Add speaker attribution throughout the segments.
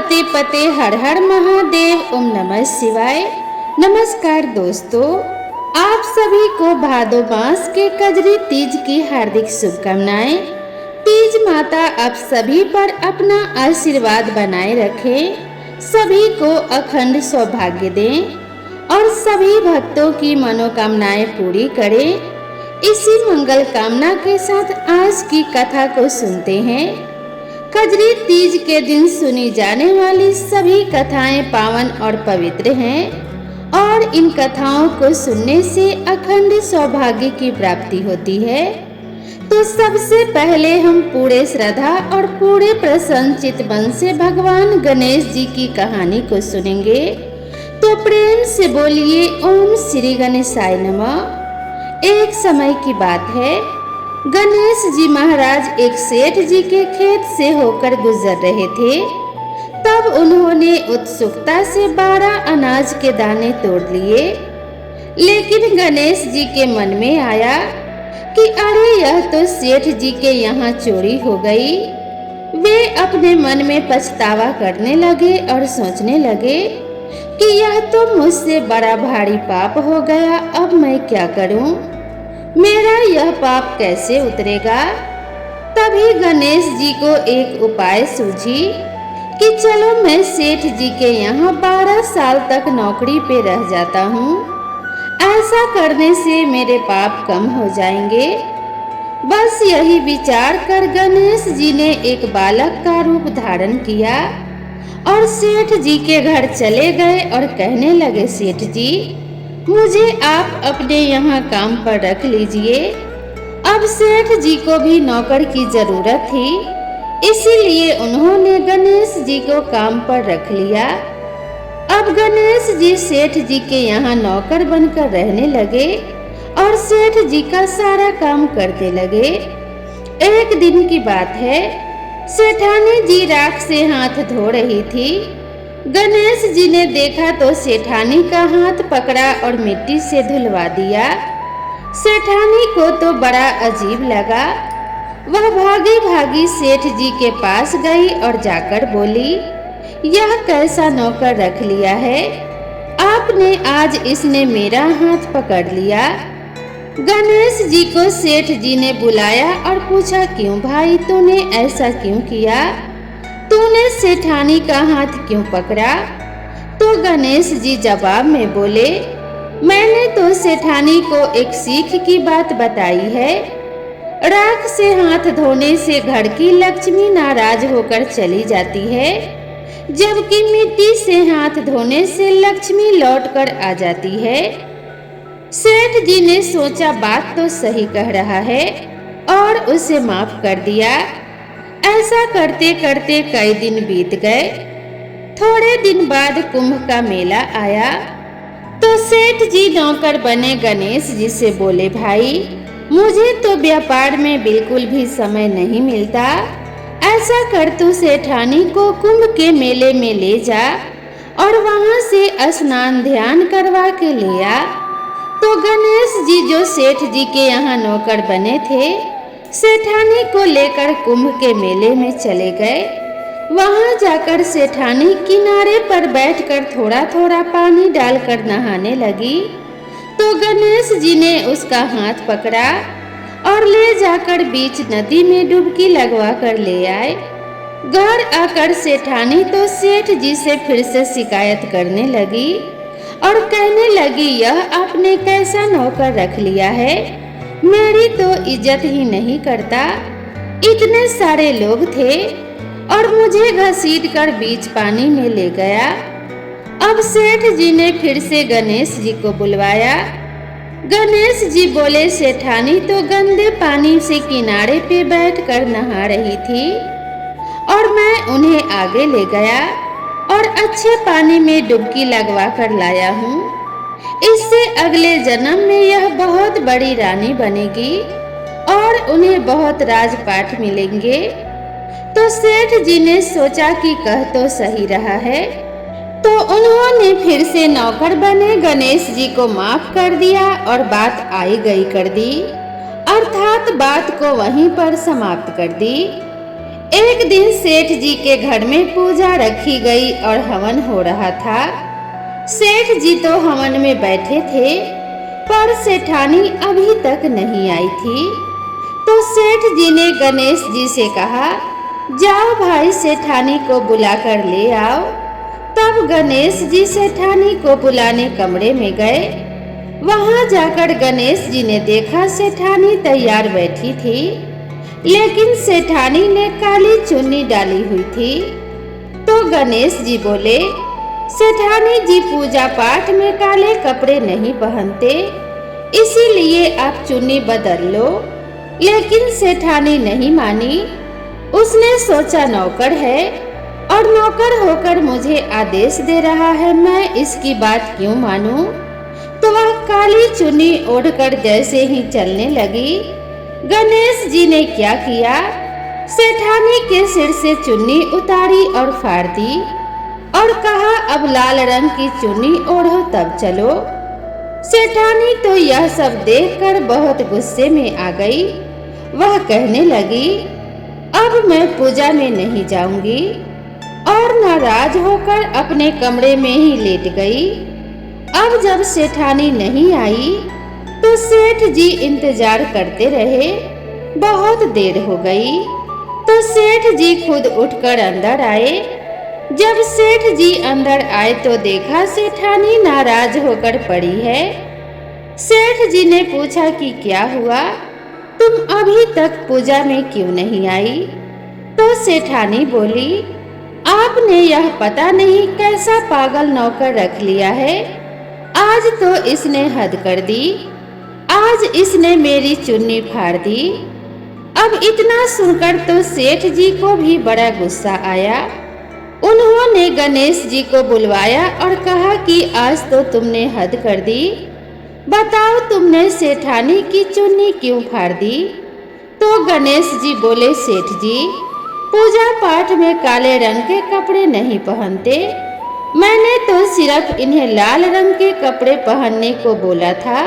Speaker 1: पते पते हर हर महादेव, ओम नमः शिवाय। नमस्कार दोस्तों, आप सभी को भादो मास के कजरी तीज की हार्दिक शुभकामनाएं। तीज माता आप सभी पर अपना आशीर्वाद बनाए रखें, सभी को अखंड सौभाग्य दें और सभी भक्तों की मनोकामनाएं पूरी करें। इसी मंगल कामना के साथ आज की कथा को सुनते हैं। कजरी तीज के दिन सुनी जाने वाली सभी कथाएं पावन और पवित्र हैं और इन कथाओं को सुनने से अखंड सौभाग्य की प्राप्ति होती है। तो सबसे पहले हम पूरे श्रद्धा और पूरे प्रसन्नचित मन से भगवान गणेश जी की कहानी को सुनेंगे। तो प्रेम से बोलिए ओम श्री गणेशाय नमः। एक समय की बात है, गणेश जी महाराज एक सेठ जी के खेत से होकर गुजर रहे थे। तब उन्होंने उत्सुकता से 12 अनाज के दाने तोड़ लिए। लेकिन गणेश जी के मन में आया कि अरे यह तो सेठ जी के यहाँ चोरी हो गई। वे अपने मन में पछतावा करने लगे और सोचने लगे कि यह तो मुझसे बड़ा भारी पाप हो गया, अब मैं क्या करूं? मेरा यह पाप कैसे उतरेगा? तभी गणेश जी को एक उपाय सूझी कि चलो मैं सेठ जी के यहाँ 12 साल तक नौकरी पे रह जाता हूँ। ऐसा करने से मेरे पाप कम हो जाएंगे। बस यही विचार कर गणेश जी ने एक बालक का रूप धारण किया और सेठ जी के घर चले गए और कहने लगे, सेठ जी मुझे आप अपने यहाँ काम पर रख लीजिए। अब सेठ जी को भी नौकर की जरूरत थी, इसीलिए उन्होंने गणेश जी को काम पर रख लिया। अब गणेश जी सेठ जी के यहाँ नौकर बनकर रहने लगे और सेठ जी का सारा काम करते लगे। एक दिन की बात है, सेठानी जी राख से हाथ धो रही थी। गणेश जी ने देखा तो सेठानी का हाथ पकड़ा और मिट्टी से धुलवा दिया। सेठानी को तो बड़ा अजीब लगा। वह भागी भागी सेठ जी के पास गई और जाकर बोली, यह कैसा नौकर रख लिया है आपने? आज इसने मेरा हाथ पकड़ लिया। गणेश जी को सेठ जी ने बुलाया और पूछा, क्यों भाई तूने ऐसा क्यों किया? तूने सेठानी का हाथ क्यों पकड़ा? तो गणेश जी जवाब में बोले, मैंने तो सेठानी को एक सीख की बात बताई है। राख से हाथ धोने से घर की लक्ष्मी नाराज होकर चली जाती है, जबकि मिट्टी से हाथ धोने से लक्ष्मी लौटकर आ जाती है। सेठ जी ने सोचा बात तो सही कह रहा है और उसे माफ कर दिया। ऐसा करते करते कई दिन बीत गए। थोड़े दिन बाद कुंभ का मेला आया तो सेठ जी नौकर बने गणेश जी से बोले, भाई मुझे तो व्यापार में बिल्कुल भी समय नहीं मिलता। ऐसा कर तू सेठानी को कुंभ के मेले में ले जा और वहां से स्नान ध्यान करवा के ले आ। तो गणेश जी जो सेठ जी के यहाँ नौकर बने थे, सेठानी को लेकर कुंभ के मेले में चले गए। वहां जाकर सेठानी किनारे पर बैठकर थोड़ा थोड़ा पानी डालकर नहाने लगी। तो गणेश जी ने उसका हाथ पकड़ा और ले जाकर बीच नदी में डुबकी लगवा कर ले आए। घर आकर सेठानी तो सेठ जी से फिर से शिकायत करने लगी और कहने लगी, यह आपने कैसा नौकर रख लिया है? मेरी तो इज्जत ही नहीं करता। इतने सारे लोग थे और मुझे घसीट कर बीच पानी में ले गया। अब सेठ जी ने फिर से गणेश जी को बुलवाया। गणेश जी बोले, सेठानी तो गंदे पानी से किनारे पे बैठकर नहा रही थी और मैं उन्हें आगे ले गया और अच्छे पानी में डुबकी लगवा कर लाया हूँ। इससे अगले जन्म में यह बहुत बड़ी रानी बनेगी और उन्हें बहुत राजपाट मिलेंगे। तो सेठ जी ने सोचा कि कह तो सही रहा है, तो उन्होंने फिर से नौकर बने गणेश जी को माफ कर दिया और बात आई गई कर दी, अर्थात बात को वहीं पर समाप्त कर दी। एक दिन सेठ जी के घर में पूजा रखी गई और हवन हो रहा था। सेठ जी तो हवन में बैठे थे, पर सेठानी अभी तक नहीं आई थी। तो सेठ जी ने गणेश जी से कहा, जाओ भाई सेठानी को बुलाकर ले आओ। तब गणेश जी सेठानी को बुलाने कमरे में गए। वहां जाकर गणेश जी ने देखा सेठानी तैयार बैठी थी, लेकिन सेठानी ने काली चुन्नी डाली हुई थी। तो गणेश जी बोले, सेठानी जी पूजा पाठ में काले कपड़े नहीं पहनते, इसीलिए आप चुन्नी बदल लो। लेकिन सेठानी नहीं मानी। उसने सोचा नौकर है और नौकर होकर मुझे आदेश दे रहा है, मैं इसकी बात क्यों मानूं? तो वह काली चुन्नी ओढ़कर जैसे ही चलने लगी, गणेश जी ने क्या किया, सेठानी के सिर से चुन्नी उतारी और फाड़ दी और कहा, अब लाल रंग की चुन्नी ओढ़ो तब चलो। सेठानी तो यह सब देखकर बहुत गुस्से में आ गई। वह कहने लगी, अब मैं पूजा में नहीं जाऊंगी, और नाराज होकर अपने कमरे में ही लेट गई। अब जब सेठानी नहीं आई तो सेठ जी इंतजार करते रहे। बहुत देर हो गई तो सेठ जी खुद उठकर अंदर आए। जब सेठ जी अंदर आए तो देखा सेठानी नाराज होकर पड़ी है। सेठ जी ने पूछा कि क्या हुआ, तुम अभी तक पूजा में क्यों नहीं आई? तो सेठानी बोली, आपने यह पता नहीं कैसा पागल नौकर रख लिया है। आज तो इसने हद कर दी, आज इसने मेरी चुन्नी फाड़ दी। अब इतना सुनकर तो सेठ जी को भी बड़ा गुस्सा आया। उन्होंने गणेश जी को बुलवाया और कहा कि आज तो तुमने हद कर दी, बताओ तुमने सेठानी की चुन्नी क्यों फाड़ दी? तो गणेश जी बोले, सेठ जी पूजा पाठ में काले रंग के कपड़े नहीं पहनते, मैंने तो सिर्फ इन्हें लाल रंग के कपड़े पहनने को बोला था।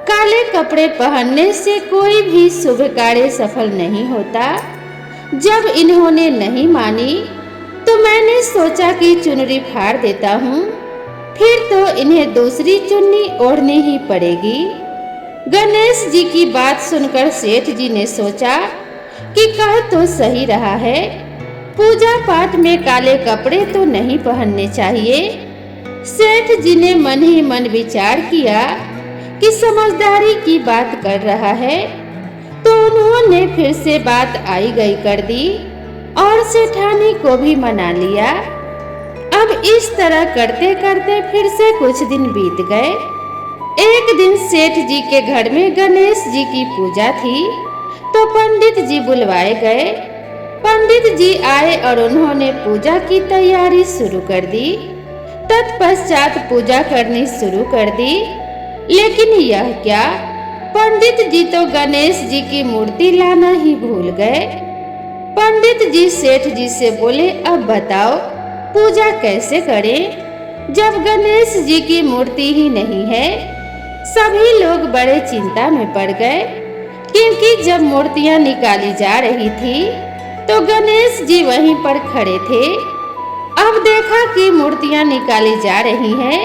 Speaker 1: काले कपड़े पहनने से कोई भी शुभ कार्य सफल नहीं होता। जब इन्होंने नहीं मानी तो मैंने सोचा कि चुनरी फाड़ देता हूँ, फिर तो इन्हें दूसरी चुन्नी ओढ़नी ही पड़ेगी। गणेश जी की बात सुनकर सेठ जी ने सोचा कि कह तो सही रहा है, पूजा पाठ में काले कपड़े तो नहीं पहनने चाहिए। सेठ जी ने मन ही मन विचार किया कि समझदारी की बात कर रहा है, तो उन्होंने फिर से बात आई गई कर दी और सेठानी को भी मना लिया। अब इस तरह करते करते फिर से कुछ दिन बीत गए। एक दिन सेठ जी के घर में गणेश जी की पूजा थी, तो पंडित जी बुलवाए गए। पंडित जी आए और उन्होंने पूजा की तैयारी शुरू कर दी। तत्पश्चात पूजा करनी शुरू कर दी। लेकिन यह क्या, पंडित जी तो गणेश जी की मूर्ति लाना ही भूल गए। पंडित जी सेठ जी से बोले, अब बताओ पूजा कैसे करें जब गणेश जी की मूर्ति ही नहीं है? सभी लोग बड़े चिंता में पड़ गए, क्योंकि जब मूर्तियां निकाली जा रही थी तो गणेश जी वहीं पर खड़े थे। अब देखा कि मूर्तियां निकाली जा रही हैं,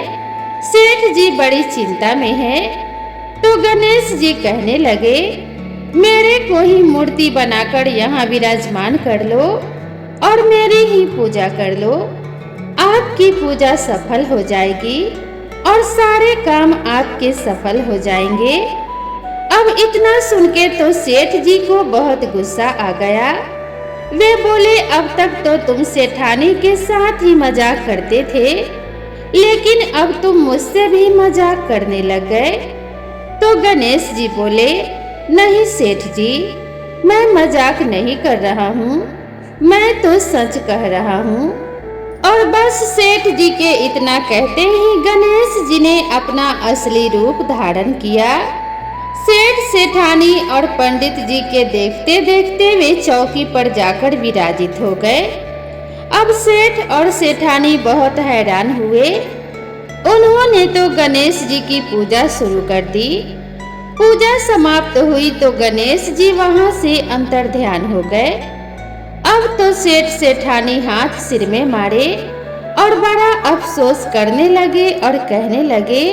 Speaker 1: सेठ जी बड़ी चिंता में है। तो गणेश जी कहने लगे, मेरे को ही मूर्ति बनाकर यहाँ विराजमान कर लो और मेरी ही पूजा कर लो। आपकी पूजा सफल हो जाएगी और सारे काम आपके सफल हो जाएंगे। अब इतना सुन के तो सेठ जी को बहुत गुस्सा आ गया। वे बोले, अब तक तो तुम सेठानी के साथ ही मजाक करते थे, लेकिन अब तुम मुझसे भी मजाक करने लग गए। तो गणेश जी बोले, नहीं सेठ जी, मैं मजाक नहीं कर रहा हूँ, मैं तो सच कह रहा हूँ। और बस सेठ जी के इतना कहते ही गणेश जी ने अपना असली रूप धारण किया। सेठ सेठानी और पंडित जी के देखते देखते वे चौकी पर जाकर विराजित हो गए। अब सेठ और सेठानी बहुत हैरान हुए। उन्होंने तो गणेश जी की पूजा शुरू कर दी। पूजा समाप्त हुई तो गणेश जी वहां से अंतर्ध्यान हो गए। अब तो सेठ सेठानी हाथ सिर में मारे और बड़ा अफसोस करने लगे और कहने लगे,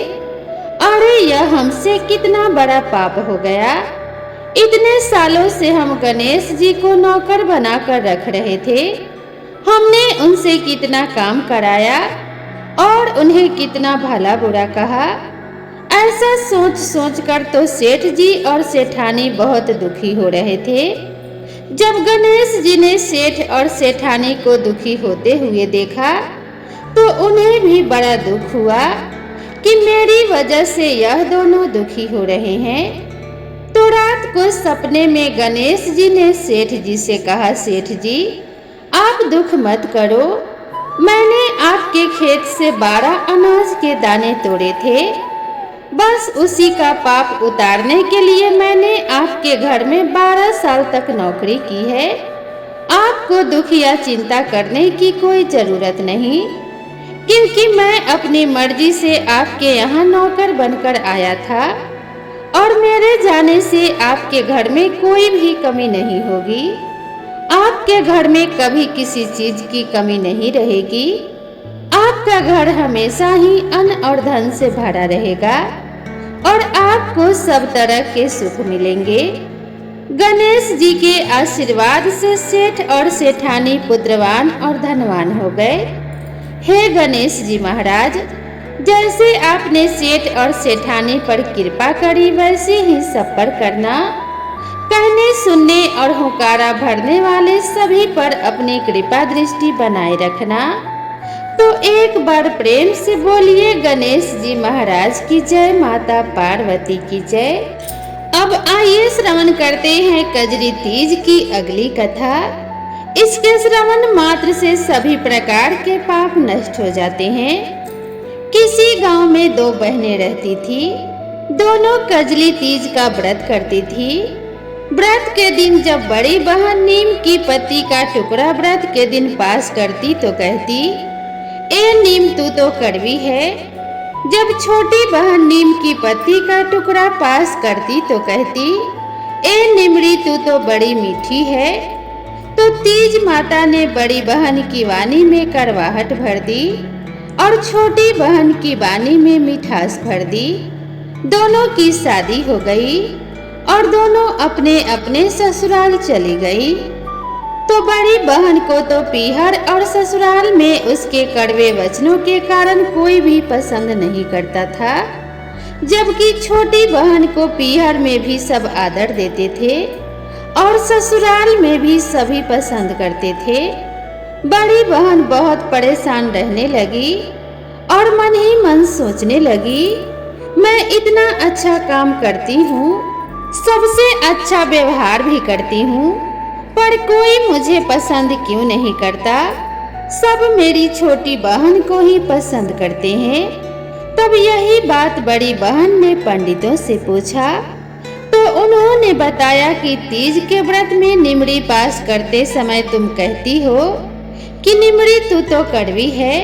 Speaker 1: अरे यह हमसे कितना बड़ा पाप हो गया। इतने सालों से हम गणेश जी को नौकर बनाकर रख रहे थे। हमने उनसे कितना काम कराया और उन्हें कितना भला बुरा कहा। ऐसा सोच सोच कर तो सेठ जी और सेठानी बहुत दुखी हो रहे थे। जब गणेश जी ने सेठ और सेठानी को दुखी होते हुए देखा तो उन्हें भी बड़ा दुख हुआ कि मेरी वजह से यह दोनों दुखी हो रहे हैं। तो रात को सपने में गणेश जी ने सेठ जी से कहा, सेठ जी आप दुख मत करो, मैंने आपके खेत से 12 अनाज के दाने तोड़े थे। बस उसी का पाप उतारने के लिए मैंने आपके घर में 12 साल तक नौकरी की है। आपको दुख या चिंता करने की कोई जरूरत नहीं, क्योंकि मैं अपनी मर्जी से आपके यहाँ नौकर बनकर आया था और मेरे जाने से आपके घर में कोई भी कमी नहीं होगी। आपके घर में कभी किसी चीज की कमी नहीं रहेगी। आपका घर हमेशा ही अन्न और धन से भरा रहेगा और आपको सब तरह के सुख मिलेंगे। गणेश जी के आशीर्वाद से सेठ और सेठानी पुत्रवान और धनवान हो गए। हे गणेश जी महाराज, जैसे आपने सेठ और सेठानी पर कृपा करी वैसे ही सब पर करना। कहने सुनने और हुंकारा भरने वाले सभी पर अपनी कृपा दृष्टि बनाए रखना। तो एक बार प्रेम से बोलिए गणेश जी महाराज की जय, माता पार्वती की जय। अब आइए श्रवण करते हैं कजरी तीज की अगली कथा। इसके श्रवण मात्र से सभी प्रकार के पाप नष्ट हो जाते हैं। किसी गांव में 2 बहनें रहती थी। दोनों कजली तीज का व्रत करती थी। व्रत के दिन जब बड़ी बहन नीम की पत्ती का टुकड़ा व्रत के दिन पास करती तो कहती, ए नीम तू तो कड़वी है। जब छोटी बहन नीम की पत्ती का टुकड़ा पास करती तो कहती, ए निमड़ी तू तो बड़ी मीठी है। तो तीज माता ने बड़ी बहन की वाणी में करवाहट भर दी और छोटी बहन की वाणी में मिठास भर दी। दोनों की शादी हो गई और दोनों अपने अपने ससुराल चली गई। तो बड़ी बहन को तो पीहर और ससुराल में उसके कड़वे वचनों के कारण कोई भी पसंद नहीं करता था, जबकि छोटी बहन को पीहर में भी सब आदर देते थे और ससुराल में भी सभी पसंद करते थे। बड़ी बहन बहुत परेशान रहने लगी और मन ही मन सोचने लगी, मैं इतना अच्छा काम करती हूँ, सबसे अच्छा व्यवहार भी करती हूँ, पर कोई मुझे पसंद क्यों नहीं करता। सब मेरी छोटी बहन को ही पसंद करते हैं। तब यही बात बड़ी बहन ने पंडितों से पूछा तो उन्होंने बताया कि तीज के व्रत में निमड़ी पास करते समय तुम कहती हो कि निमड़ी तू तो कड़वी है,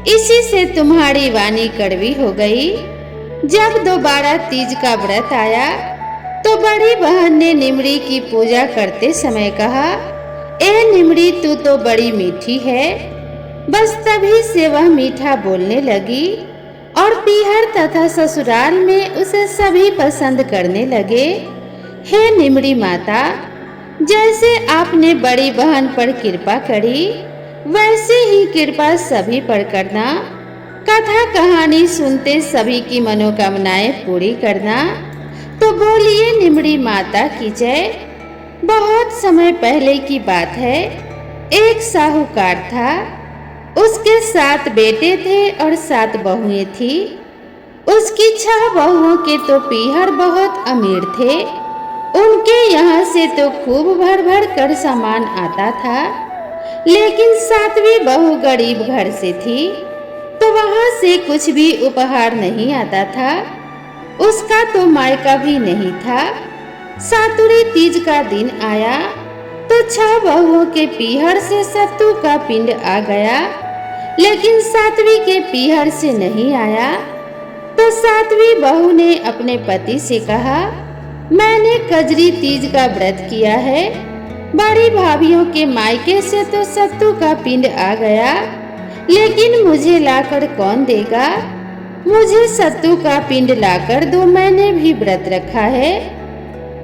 Speaker 1: इसी से तुम्हारी वाणी कड़वी हो गई। जब दोबारा तीज का व्रत आया तो बड़ी बहन ने निमड़ी की पूजा करते समय कहा, ए निमड़ी तू तो बड़ी मीठी है। बस तभी से वह मीठा बोलने लगी और पीहर तथा ससुराल में उसे सभी पसंद करने लगे। हे निमड़ी माता, जैसे आपने बड़ी बहन पर कृपा करी वैसे ही कृपा सभी पर करना। कथा कहानी सुनते सभी की मनोकामनाएं पूरी करना। तो बोलिए निमड़ी माता की जय। बहुत समय पहले की बात है। एक साहूकार था, उसके 7 बेटे थे और 7 बहुएं थी। उसकी 6 बहुओं के तो पीहर बहुत अमीर थे। उनके यहाँ से तो खूब भर भर कर सामान आता था, लेकिन 7वीं बहू गरीब घर से थी, तो वहाँ से कुछ भी उपहार नहीं आता था। उसका तो मायका भी नहीं था। सातुरी तीज का दिन आया तो 6 बहुओं के पीहर से सत्तू का पिंड आ गया, लेकिन 7वीं के पीहर से नहीं आया। तो 7वीं बहू ने अपने पति से कहा, मैंने कजरी तीज का व्रत किया है, बड़ी भाभीयों के मायके से तो सत्तू का पिंड आ गया, लेकिन मुझे लाकर कौन देगा? मुझे सत्तू का पिंड लाकर दो, मैंने भी व्रत रखा है।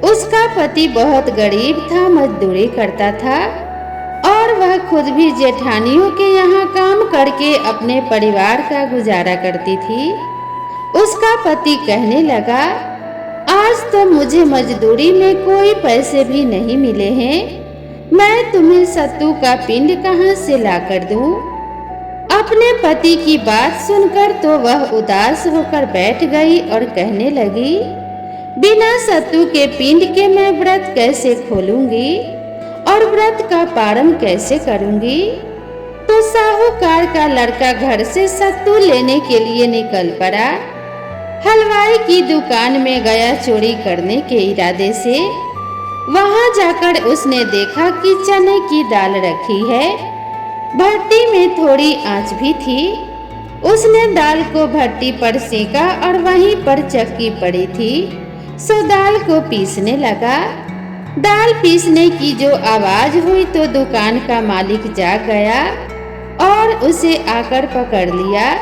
Speaker 1: उसका पति बहुत गरीब था, मजदूरी करता था और वह खुद भी जेठानियों के यहाँ काम करके अपने परिवार का गुजारा करती थी। उसका पति कहने लगा, आज तो मुझे मजदूरी में कोई पैसे भी नहीं मिले हैं, मैं तुम्हें सत्तू का पिंड कहाँ से लाकर दूं? अपने पति की बात सुनकर तो वह उदास होकर बैठ गई और कहने लगी, बिना सत्तू के पिंड के मैं व्रत कैसे खोलूंगी और व्रत का पारण कैसे करूंगी? तो साहूकार का लड़का घर से सत्तू लेने के लिए निकल पड़ा। हलवाई की दुकान में गया चोरी करने के इरादे से। वहां जाकर उसने देखा कि चने की दाल रखी है, भट्टी में थोड़ी आंच भी थी। उसने दाल को भट्टी पर सेका और वहीं पर चक्की पड़ी थी, सो दाल को पीसने लगा। दाल पीसने की जो आवाज हुई तो दुकान का मालिक जाग गया और उसे आकर पकड़ लिया।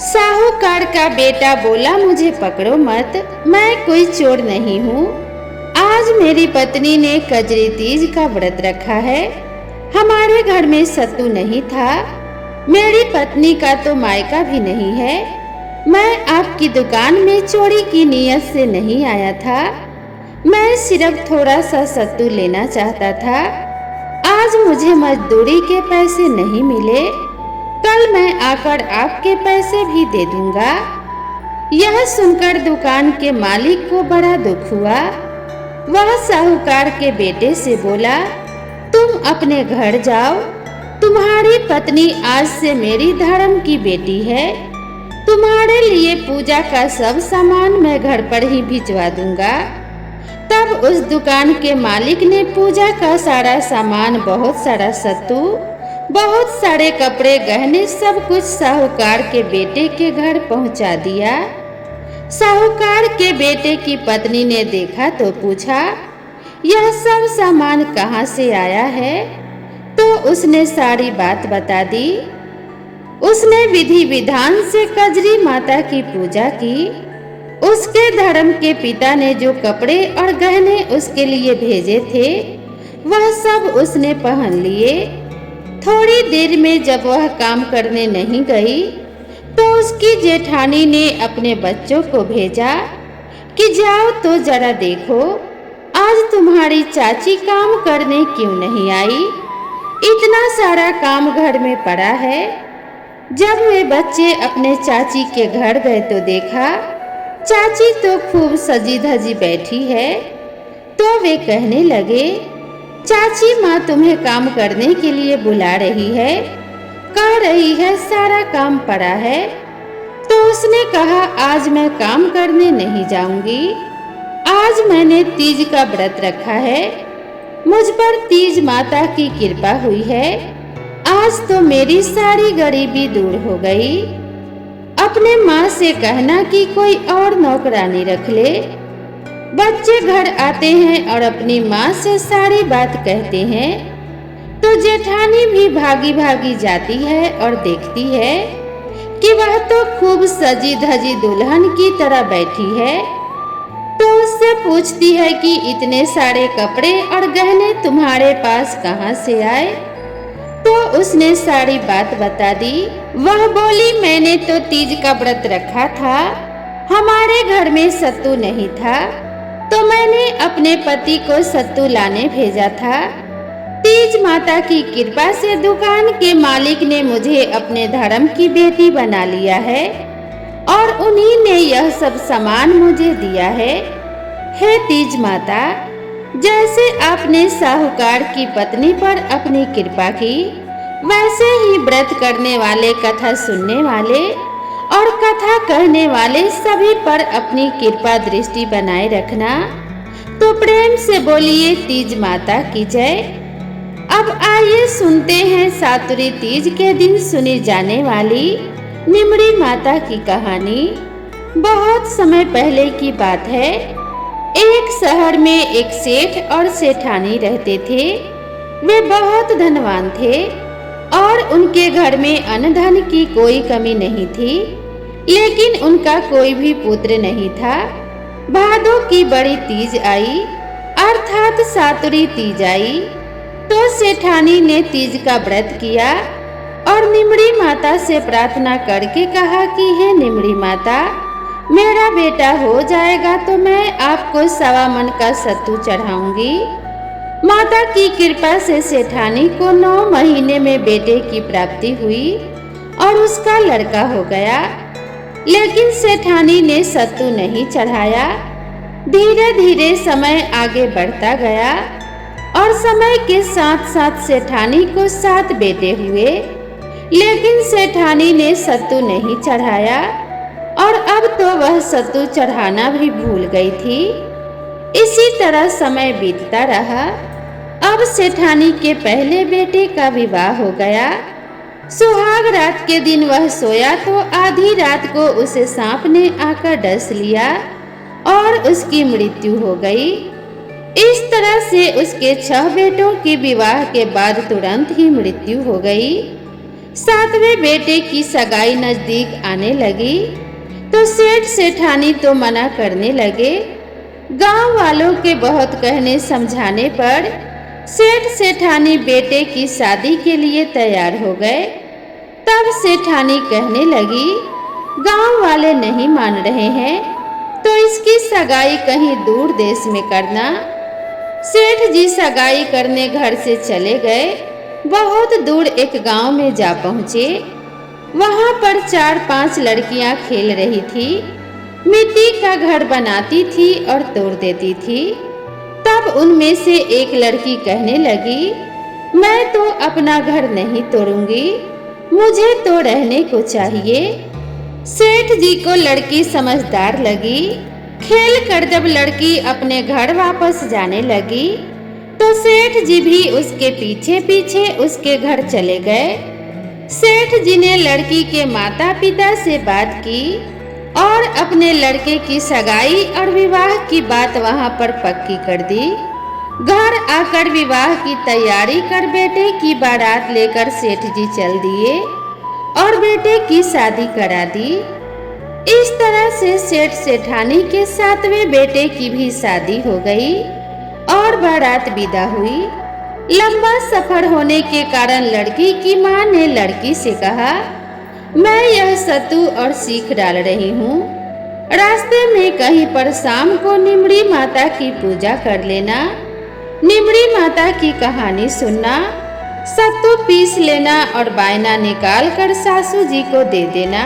Speaker 1: साहूकार का बेटा बोला, मुझे पकड़ो मत, मैं कोई चोर नहीं हूँ। आज मेरी पत्नी ने कजरी तीज का व्रत रखा है, हमारे घर में सत्तू नहीं था। मेरी पत्नी का तो मायका भी नहीं है। मैं आपकी दुकान में चोरी की नीयत से नहीं आया था, मैं सिर्फ थोड़ा सा सत्तू लेना चाहता था। आज मुझे मजदूरी के पैसे नहीं मिले, कल मैं आकर आपके पैसे भी दे दूंगा। यह सुनकर दुकान के मालिक को बड़ा दुख हुआ। वह साहूकार के बेटे से बोला, तुम अपने घर जाओ, तुम्हारी पत्नी आज से मेरी धर्म की बेटी है। तुम्हारे लिए पूजा का सब सामान मैं घर पर ही भिजवा दूंगा। तब उस दुकान के मालिक ने पूजा का सारा सामान, बहुत सारा सत्तू, बहुत सारे कपड़े, गहने, सब कुछ साहूकार के बेटे के घर पहुंचा दिया। साहूकार के बेटे की पत्नी ने देखा तो पूछा, यह सब सामान कहाँ से आया है? तो उसने सारी बात बता दी। उसने विधि विधान से कजरी माता की पूजा की। उसके धर्म के पिता ने जो कपड़े और गहने उसके लिए भेजे थे वह सब उसने पहन लिए। थोड़ी देर में जब वह काम करने नहीं गई तो उसकी जेठानी ने अपने बच्चों को भेजा कि जाओ तो जरा देखो, आज तुम्हारी चाची काम करने क्यों नहीं आई? इतना सारा काम घर में पड़ा है। जब वे बच्चे अपने चाची के घर गए तो देखा चाची तो खूब सजी धजी बैठी है। तो वे कहने लगे, चाची माँ तुम्हें काम करने के लिए बुला रही है, कह रही है सारा काम पड़ा है। तो उसने कहा, आज मैं काम करने नहीं जाऊंगी, आज मैंने तीज का व्रत रखा है, मुझ पर तीज माता की कृपा हुई है, आज तो मेरी सारी गरीबी दूर हो गई। अपने माँ से कहना कि कोई और नौकरानी रख ले। बच्चे घर आते हैं और अपनी माँ से सारी बात कहते हैं तो जेठानी भी भागी भागी जाती है और देखती है कि वह तो खूब सजी धजी दुल्हन की तरह बैठी है। तो उससे पूछती है कि इतने सारे कपड़े और गहने तुम्हारे पास कहाँ से आए? तो उसने सारी बात बता दी। वह बोली, मैंने तो तीज का व्रत रखा था, हमारे घर में सत्तू नहीं था, तो मैंने अपने पति को सत्तू लाने भेजा था। तीज माता की कृपा से दुकान के मालिक ने मुझे अपने धर्म की बेटी बना लिया है और उन्हीं ने यह सब सामान मुझे दिया है। हे तीज माता, जैसे आपने साहूकार की पत्नी पर अपनी कृपा की, वैसे ही व्रत करने वाले, कथा सुनने वाले और कथा कहने वाले सभी पर अपनी कृपा दृष्टि बनाए रखना। तो प्रेम से बोलिए तीज माता की जय। अब आइए सुनते हैं सातुरी तीज के दिन सुनी जाने वाली निमड़ी माता की कहानी। बहुत समय पहले की बात है। एक शहर में एक सेठ और सेठानी रहते थे। वे बहुत धनवान थे और उनके घर में अन्न धन की कोई कमी नहीं थी, लेकिन उनका कोई भी पुत्र नहीं था। भादों की बड़ी तीज आई अर्थात सातुरी तीज आई तो सेठानी ने तीज का व्रत किया और निमड़ी माता से प्रार्थना करके कहा कि हे निमड़ी माता, मेरा बेटा हो जाएगा तो मैं आपको 1.25 मन का सत्तू चढ़ाऊंगी। माता की कृपा से सेठानी को 9 महीने में बेटे की प्राप्ति हुई और उसका लड़का हो गया। लेकिन सेठानी ने सत्तू नहीं चढ़ाया। धीरे धीरे समय आगे बढ़ता गया और समय के साथ साथ सेठानी को 7 बेटे हुए, लेकिन सेठानी ने सत्तू नहीं चढ़ाया और अब तो वह सत्तू चढ़ाना भी भूल गई थी। इसी तरह समय बीतता रहा। अब सेठानी के पहले बेटे का विवाह हो गया। सुहाग रात के दिन वह सोया तो आधी रात को उसे सांप ने आकर डस लिया और उसकी मृत्यु हो गई। इस तरह से उसके 6 बेटों के विवाह के बाद तुरंत ही मृत्यु हो गई। 7वें बेटे की सगाई नजदीक आने लगी तो सेठ सेठानी तो मना करने लगे। गांव वालों के बहुत कहने समझाने पर सेठ सेठानी बेटे की शादी के लिए तैयार हो गए। तब सेठानी कहने लगी, गांव वाले नहीं मान रहे हैं तो इसकी सगाई कहीं दूर देश में करना। सेठ जी सगाई करने घर से चले गए। बहुत दूर एक गांव में जा पहुंचे। वहां पर 4-5 लड़कियां खेल रही थी। मिट्टी का घर बनाती थी और तोड़ देती थी। तब उनमें से एक लड़की कहने लगी, मैं तो अपना घर नहीं तोड़ूंगी, मुझे तो रहने को चाहिए। सेठ जी को लड़की समझदार लगी। खेल कर जब लड़की अपने घर वापस जाने लगी तो सेठ जी भी उसके पीछे पीछे उसके घर चले गए। सेठ जी ने लड़की के माता पिता से बात की और अपने लड़के की सगाई और विवाह की बात वहां पर पक्की कर दी। घर आकर विवाह की तैयारी कर बेटे की बारात लेकर सेठ जी चल दिए और बेटे की शादी करा दी। इस तरह से सेठ सेठानी के 7वें बेटे की भी शादी हो गई और बारात विदा हुई। लंबा सफर होने के कारण लड़की की मां ने लड़की से कहा, मैं यह सत्तू और सीख डाल रही हूँ, रास्ते में कहीं पर शाम को निमड़ी माता की पूजा कर लेना, निमड़ी माता की कहानी सुनना, सत्तू पीस लेना और बायना निकाल कर सासू जी को दे देना।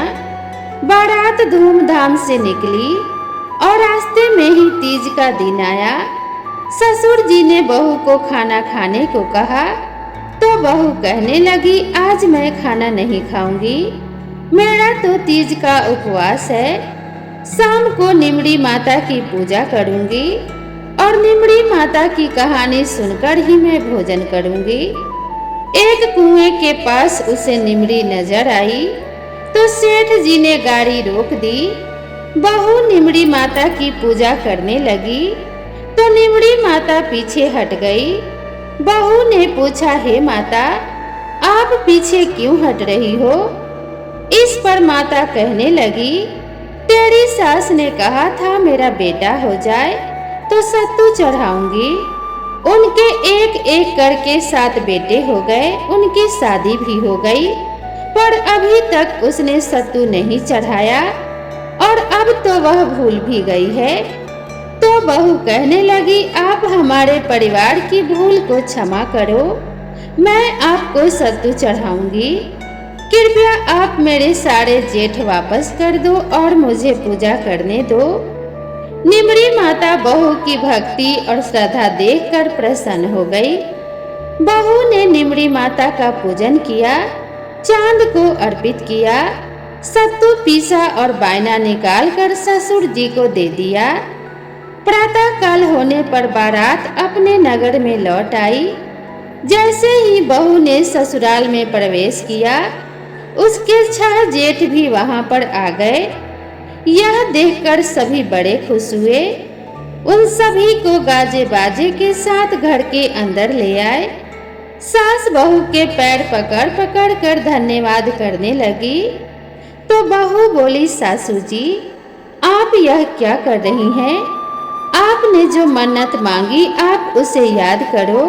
Speaker 1: बारात धूमधाम से निकली और रास्ते में ही तीज का दिन आया। ससुर जी ने बहू को खाना खाने को कहा तो बहू कहने लगी, आज मैं खाना नहीं खाऊंगी, मेरा तो तीज का उपवास है। शाम को निमड़ी माता की पूजा करूंगी और निमड़ी माता की कहानी सुनकर ही मैं भोजन करूंगी। एक कुएं के पास उसे निमड़ी नजर आई तो सेठ जी ने गाड़ी रोक दी। बहू निमड़ी माता की पूजा करने लगी तो निमड़ी माता पीछे हट गई। बहू ने पूछा, हे माता, आप पीछे क्यों हट रही हो? इस पर माता कहने लगी, तेरी सास ने कहा था मेरा बेटा हो जाए तो सत्तू चढ़ाऊंगी। उनके एक एक करके 7 बेटे हो गए, उनकी शादी भी हो गई, पर अभी तक उसने सत्तू नहीं चढ़ाया और अब तो वह भूल भी गई है। तो बहू कहने लगी, आप हमारे परिवार की भूल को क्षमा करो, मैं आपको सत्तू चढ़ाऊंगी। कृपया आप मेरे सारे जेठ वापस कर दो और मुझे पूजा करने दो। निमड़ी माता बहू की भक्ति और श्रद्धा देखकर प्रसन्न हो गई। बहू ने निमड़ी माता का पूजन किया, चांद को अर्पित किया, सत्तू पीसा और बायना निकाल कर ससुर जी को दे दिया। प्रातः काल होने पर बारात अपने नगर में लौट आई। जैसे ही बहू ने ससुराल में प्रवेश किया, उसके 6 जेठ भी वहां पर आ गए। यह देखकर सभी बड़े खुश हुए। उन सभी को गाजे बाजे के साथ घर के अंदर ले आए। सास बहू के पैर पकड़ पकड़ कर धन्यवाद करने लगी। तो बहू बोली, सासू जी आप यह क्या कर रही हैं? आपने जो मन्नत मांगी आप उसे याद करो।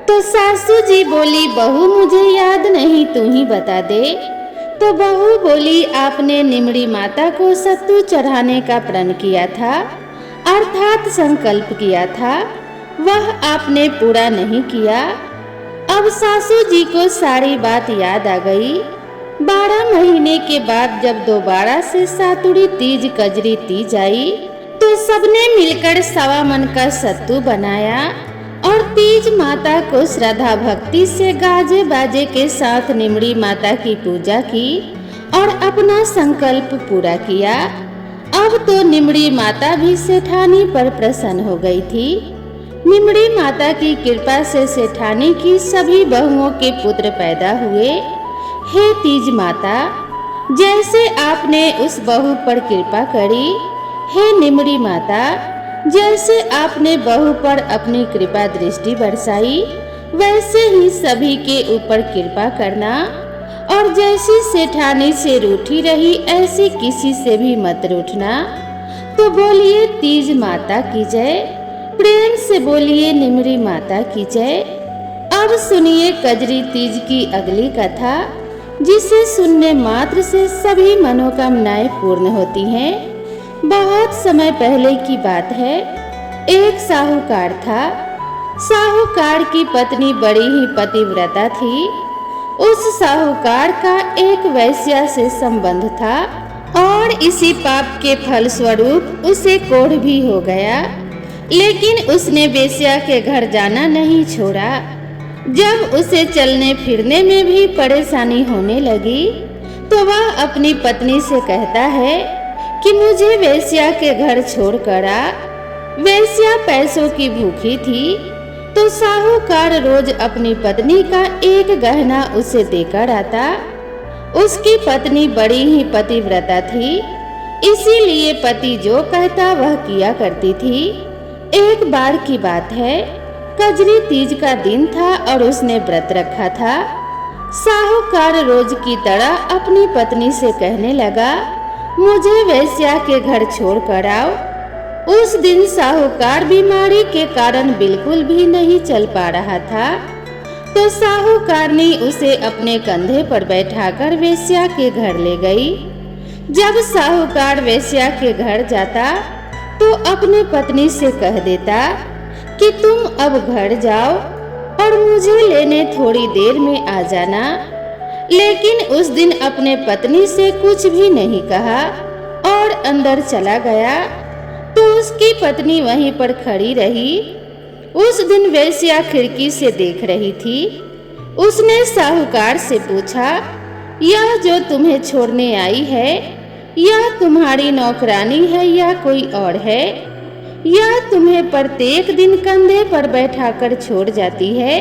Speaker 1: तो सासू जी बोली, बहू मुझे याद नहीं, तू ही बता दे। तो बहू बोली, आपने निमड़ी माता को सत्तू चढ़ाने का प्रण किया था, अर्थात संकल्प किया था, वह आपने पूरा नहीं किया। अब सासू जी को सारी बात याद आ गई। 12 महीने के बाद जब दोबारा से सातुड़ी तीज कजरी तीज आई तो सबने मिलकर 1.25 मन का सत्तू बनाया और तीज माता को श्रद्धा भक्ति से गाजे बाजे के साथ निमड़ी माता की पूजा की और अपना संकल्प पूरा किया। अब तो निमड़ी माता भी सेठानी पर प्रसन्न हो गई थी। निमड़ी माता की कृपा से सेठानी की सभी बहुओं के पुत्र पैदा हुए। हे तीज माता, जैसे आपने उस बहू पर कृपा करी, हे निमड़ी माता, जैसे आपने बहू पर अपनी कृपा दृष्टि बरसाई, वैसे ही सभी के ऊपर कृपा करना और जैसी सेठानी से रूठी रही ऐसी किसी से भी मत रूठना। तो बोलिए तीज माता की जय, प्रेम से बोलिए निमड़ी माता की जय। अब सुनिए कजरी तीज की अगली कथा, जिसे सुनने मात्र से सभी मनोकामनाएं पूर्ण होती हैं। बहुत समय पहले की बात है। एक साहूकार था। साहूकार की पत्नी बड़ी ही पतिव्रता थी। उस साहूकार का एक वैश्या से संबंध था और इसी पाप के फलस्वरूप उसे कोढ़ भी हो गया। लेकिन उसने वेश्या के घर जाना नहीं छोड़ा। जब उसे चलने फिरने में भी परेशानी होने लगी तो वह अपनी पत्नी से कहता है कि मुझे वेश्या के घर छोड़कर आ। वेश्या पैसों की भूखी थी तो साहूकार रोज अपनी पत्नी का एक गहना उसे देकर आता। उसकी पत्नी बड़ी ही पतिव्रता थी, इसीलिए पति जो कहता वह किया करती थी। एक बार की बात है, कजरी तीज का दिन था और उसने व्रत रखा था। साहूकार रोज की तरह अपनी पत्नी से कहने लगा, मुझे वेश्या के घर छोड़ कर आओ। उस दिन साहूकार बीमारी के कारण बिल्कुल भी नहीं चल पा रहा था, तो साहूकार ने उसे अपने कंधे पर बैठाकर वेश्या के घर ले गई। जब साहूकार वेश्या के घर जाता तो अपने पत्नी से कह देता कि तुम अब घर जाओ और मुझे लेने थोड़ी देर में आ जाना। लेकिन उस दिन अपने पत्नी से कुछ भी नहीं कहा और अंदर चला गया। तो उसकी पत्नी वहीं पर खड़ी रही। उस दिन वेश्या खिड़की से देख रही थी। उसने साहूकार से पूछा, यह जो तुम्हें छोड़ने आई है, यह तुम्हारी नौकरानी है या कोई और है? यह तुम्हें प्रत्येक दिन कंधे पर बैठाकर छोड़ जाती है?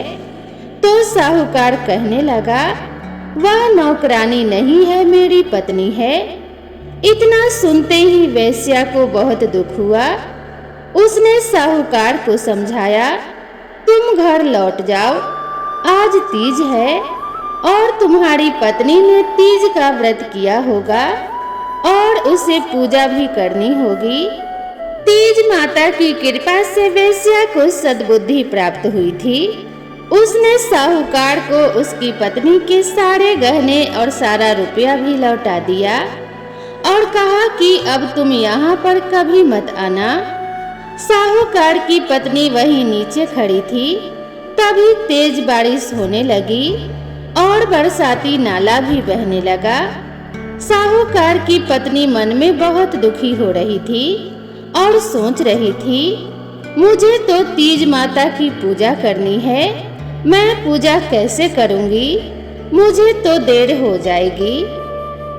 Speaker 1: तो साहूकार कहने लगा, वह नौकरानी नहीं है, मेरी पत्नी है। इतना सुनते ही वेश्या को बहुत दुख हुआ। उसने साहूकार को समझाया, तुम घर लौट जाओ, आज तीज है और तुम्हारी पत्नी ने तीज का व्रत किया होगा और उसे पूजा भी करनी होगी। तीज माता की कृपा से वेश्या को सद्बुद्धि प्राप्त हुई थी। उसने साहूकार को उसकी पत्नी के सारे गहने और सारा रुपया भी लौटा दिया और कहा कि अब तुम यहाँ पर कभी मत आना। साहूकार की पत्नी वहीं नीचे खड़ी थी। तभी तेज बारिश होने लगी और बरसाती नाला भी बहने लगा। साहूकार की पत्नी मन में बहुत दुखी हो रही थी और सोच रही थी, मुझे तो तीज माता की पूजा करनी है, मैं पूजा कैसे करूंगी? मुझे तो देर हो जाएगी।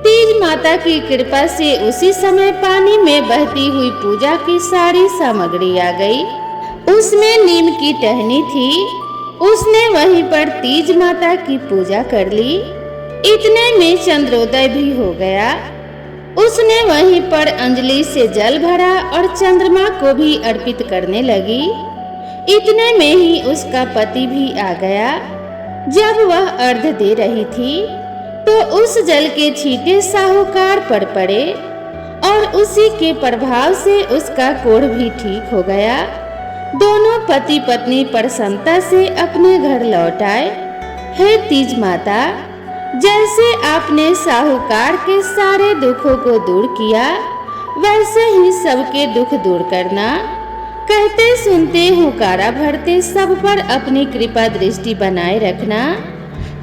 Speaker 1: तीज माता की कृपा से उसी समय पानी में बहती हुई पूजा की सारी सामग्री आ गई। उसमें नीम की टहनी थी। उसने वहीं पर तीज माता की पूजा कर ली। इतने में चंद्रोदय भी हो गया। उसने वहीं पर अंजलि से जल भरा और चंद्रमा को भी अर्पित करने लगी। इतने में ही उसका पति भी आ गया। जब वह अर्घ दे रही थी तो उस जल के छींटे साहूकार पर पड़े और उसी के प्रभाव से उसका कोढ़ भी ठीक हो गया। दोनों पति पत्नी प्रसन्नता से अपने घर लौट आए। हे तीज माता, जैसे आपने साहूकार के सारे दुखों को दूर किया, वैसे ही सबके दुख दूर करना। कहते सुनते हुकारा भरते सब पर अपनी कृपा दृष्टि बनाए रखना।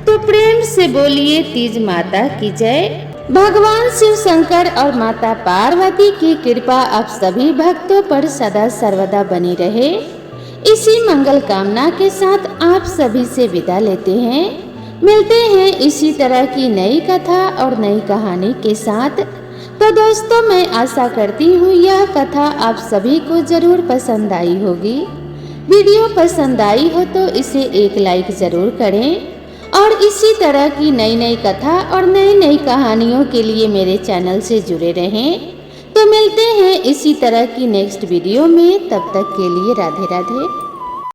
Speaker 1: तो प्रेम से बोलिए तीज माता की जय। भगवान शिव शंकर और माता पार्वती की कृपा आप सभी भक्तों पर सदा सर्वदा बनी रहे। इसी मंगल कामना के साथ आप सभी से विदा लेते हैं। मिलते हैं इसी तरह की नई कथा और नई कहानी के साथ। तो दोस्तों, मैं आशा करती हूँ यह कथा आप सभी को जरूर पसंद आई होगी। वीडियो पसंद आई हो तो इसे एक लाइक जरूर करें और इसी तरह की नई नई कथा और नई नई कहानियों के लिए मेरे चैनल से जुड़े रहें। तो मिलते हैं इसी तरह की नेक्स्ट वीडियो में। तब तक के लिए राधे राधे।